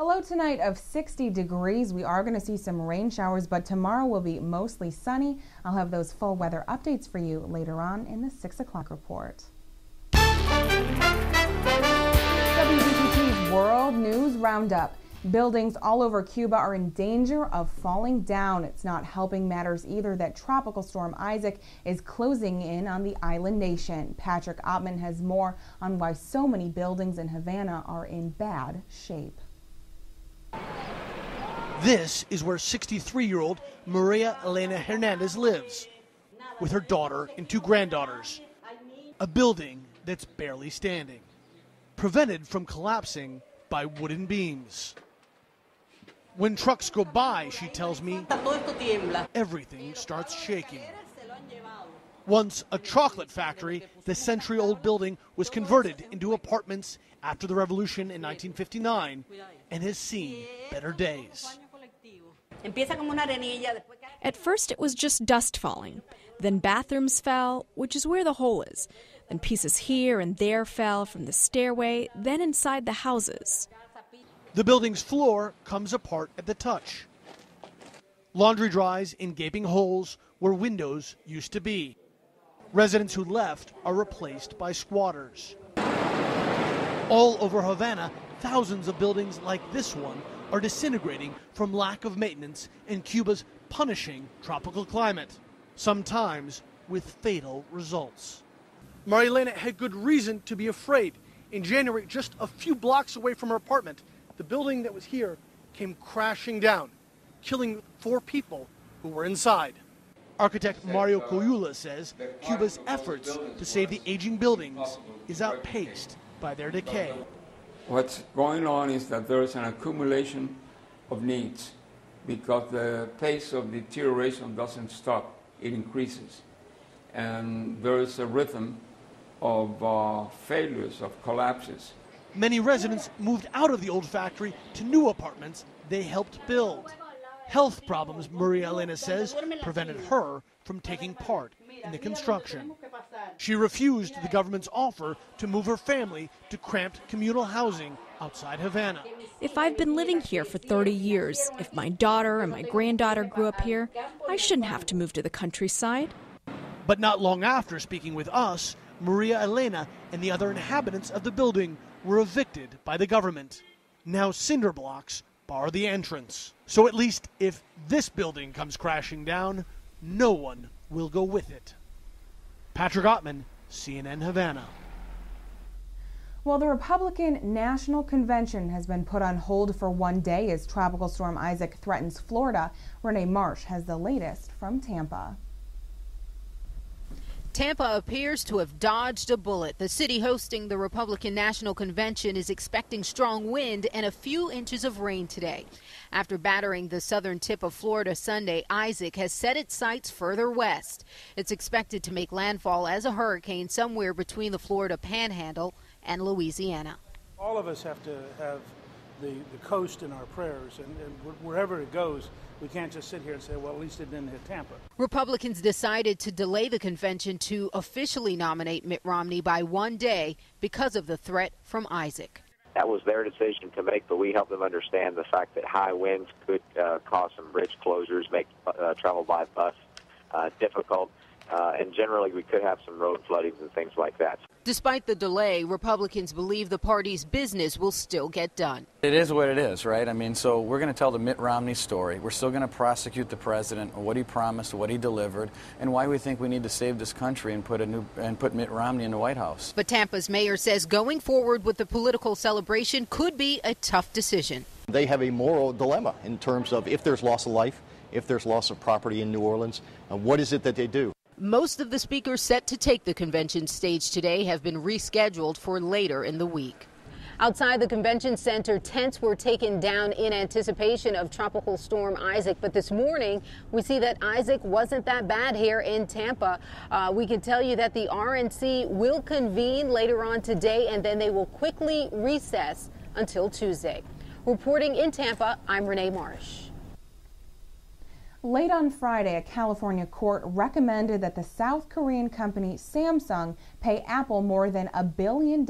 A low tonight of 60 degrees. We are going to see some rain showers, but tomorrow will be mostly sunny. I'll have those full weather updates for you later on in the 6 o'clock report. WBTT's World News Roundup. Buildings all over Cuba are in danger of falling down. It's not helping matters either that Tropical Storm Isaac is closing in on the island nation. Patrick Ottman has more on why so many buildings in Havana are in bad shape. This is where 63-year-old Maria Elena Hernandez lives, with her daughter and two granddaughters. A building that's barely standing, prevented from collapsing by wooden beams. When trucks go by, she tells me, everything starts shaking. Once a chocolate factory, the century-old building was converted into apartments after the revolution in 1959 and has seen better days. At first it was just dust falling. Then bathrooms fell, which is where the hole is. Then pieces here and there fell from the stairway, then inside the houses. The building's floor comes apart at the touch. Laundry dries in gaping holes where windows used to be. Residents who left are replaced by squatters. All over Havana, thousands of buildings like this one are disintegrating from lack of maintenance in Cuba's punishing tropical climate, sometimes with fatal results. Maria Elena had good reason to be afraid. In January, just a few blocks away from her apartment, the building that was here came crashing down, killing 4 people who were inside. Architect Mario Coyula says Cuba's efforts to save the aging buildings is outpaced by their decay. What's going on is that there is an accumulation of needs because the pace of deterioration doesn't stop, it increases. And there is a rhythm of failures, of collapses. Many residents moved out of the old factory to new apartments they helped build. Health problems, Maria Elena says, prevented her from taking part in the construction. She refused the government's offer to move her family to cramped communal housing outside Havana. If I've been living here for 30 years, if my daughter and my granddaughter grew up here, I shouldn't have to move to the countryside. But not long after speaking with us, Maria Elena and the other inhabitants of the building were evicted by the government. Now cinder blocks bar the entrance. So at least if this building comes crashing down, no one will go with it. Patrick Ottman, CNN Havana. Well, the Republican National Convention has been put on hold for one day as Tropical Storm Isaac threatens Florida. Renee Marsh has the latest from Tampa. Tampa appears to have dodged a bullet. The city hosting the Republican National Convention is expecting strong wind and a few inches of rain today. After battering the southern tip of Florida Sunday, Isaac has set its sights further west. It's expected to make landfall as a hurricane somewhere between the Florida Panhandle and Louisiana. All of us have to have the coast in our prayers, and wherever it goes, we can't just sit here and say, well, at least it didn't hit Tampa. Republicans decided to delay the convention to officially nominate Mitt Romney by one day because of the threat from Isaac. That was their decision to make, but we helped them understand the fact that high winds could cause some bridge closures, make travel by bus difficult, and generally we could have some road floodings and things like that. Despite the delay, Republicans believe the party's business will still get done. It is what it is, right? I mean, so we're going to tell the Mitt Romney story. We're still going to prosecute the president, what he promised, what he delivered, and why we think we need to save this country and put Mitt Romney in the White House. But Tampa's mayor says going forward with the political celebration could be a tough decision. They have a moral dilemma in terms of if there's loss of life, if there's loss of property in New Orleans, what is it that they do? Most of the speakers set to take the convention stage today have been rescheduled for later in the week. Outside the convention center, tents were taken down in anticipation of Tropical Storm Isaac. But this morning, we see that Isaac wasn't that bad here in Tampa. We can tell you that the RNC will convene later on today, and then they will quickly recess until Tuesday. Reporting in Tampa, I'm Renee Marsh. Late on Friday, a California court recommended that the South Korean company Samsung pay Apple more than $1 billion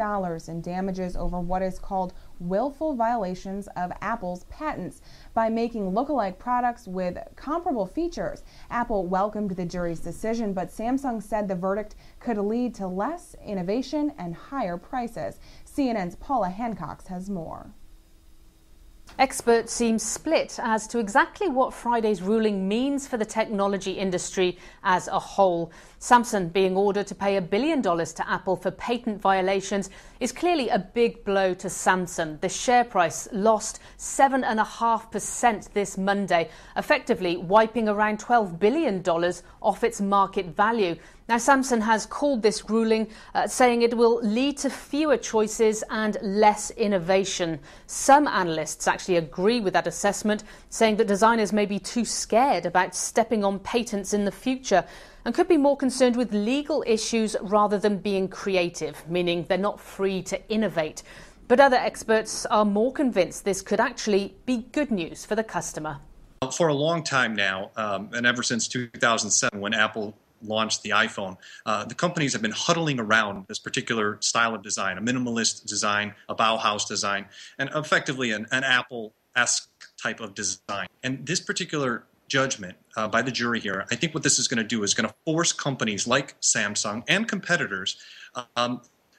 in damages over what is called willful violations of Apple's patents by making lookalike products with comparable features. Apple welcomed the jury's decision, but Samsung said the verdict could lead to less innovation and higher prices. CNN's Paula Hancock has more. Experts seem split as to exactly what Friday's ruling means for the technology industry as a whole. Samsung being ordered to pay $1 billion to Apple for patent violations is clearly a big blow to Samsung. The share price lost 7.5% this Monday, effectively wiping around $12 billion off its market value. Now, Samsung has called this ruling, saying it will lead to fewer choices and less innovation. Some analysts actually agree with that assessment, saying that designers may be too scared about stepping on patents in the future and could be more concerned with legal issues rather than being creative, meaning they're not free to innovate. But other experts are more convinced this could actually be good news for the customer. For a long time now, and ever since 2007 when Apple launched the iPhone, the companies have been huddling around this particular style of design, a minimalist design, a Bauhaus design, and effectively an Apple-esque type of design. And this particular judgment by the jury here, I think what this is going to do is going to force companies like Samsung and competitors,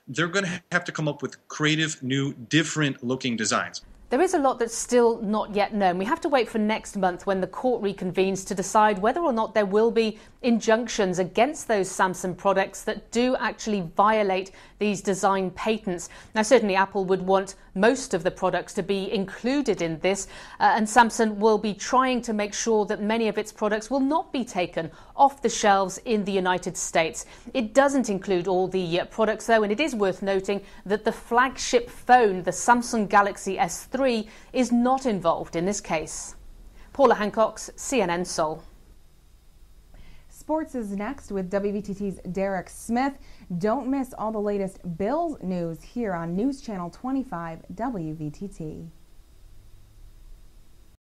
they're going to have to come up with creative, new, different-looking designs. There is a lot that's still not yet known. We have to wait for next month when the court reconvenes to decide whether or not there will be injunctions against those Samsung products that do actually violate these design patents. Now, certainly Apple would want most of the products to be included in this, and Samsung will be trying to make sure that many of its products will not be taken off the shelves in the United States. It doesn't include all the products, though, and it is worth noting that the flagship phone, the Samsung Galaxy S3, is not involved in this case. Paula Hancock, CNN Seoul. Sports is next with WVTT's Derek Smith. Don't miss all the latest Bills news here on News Channel 25 WVTT.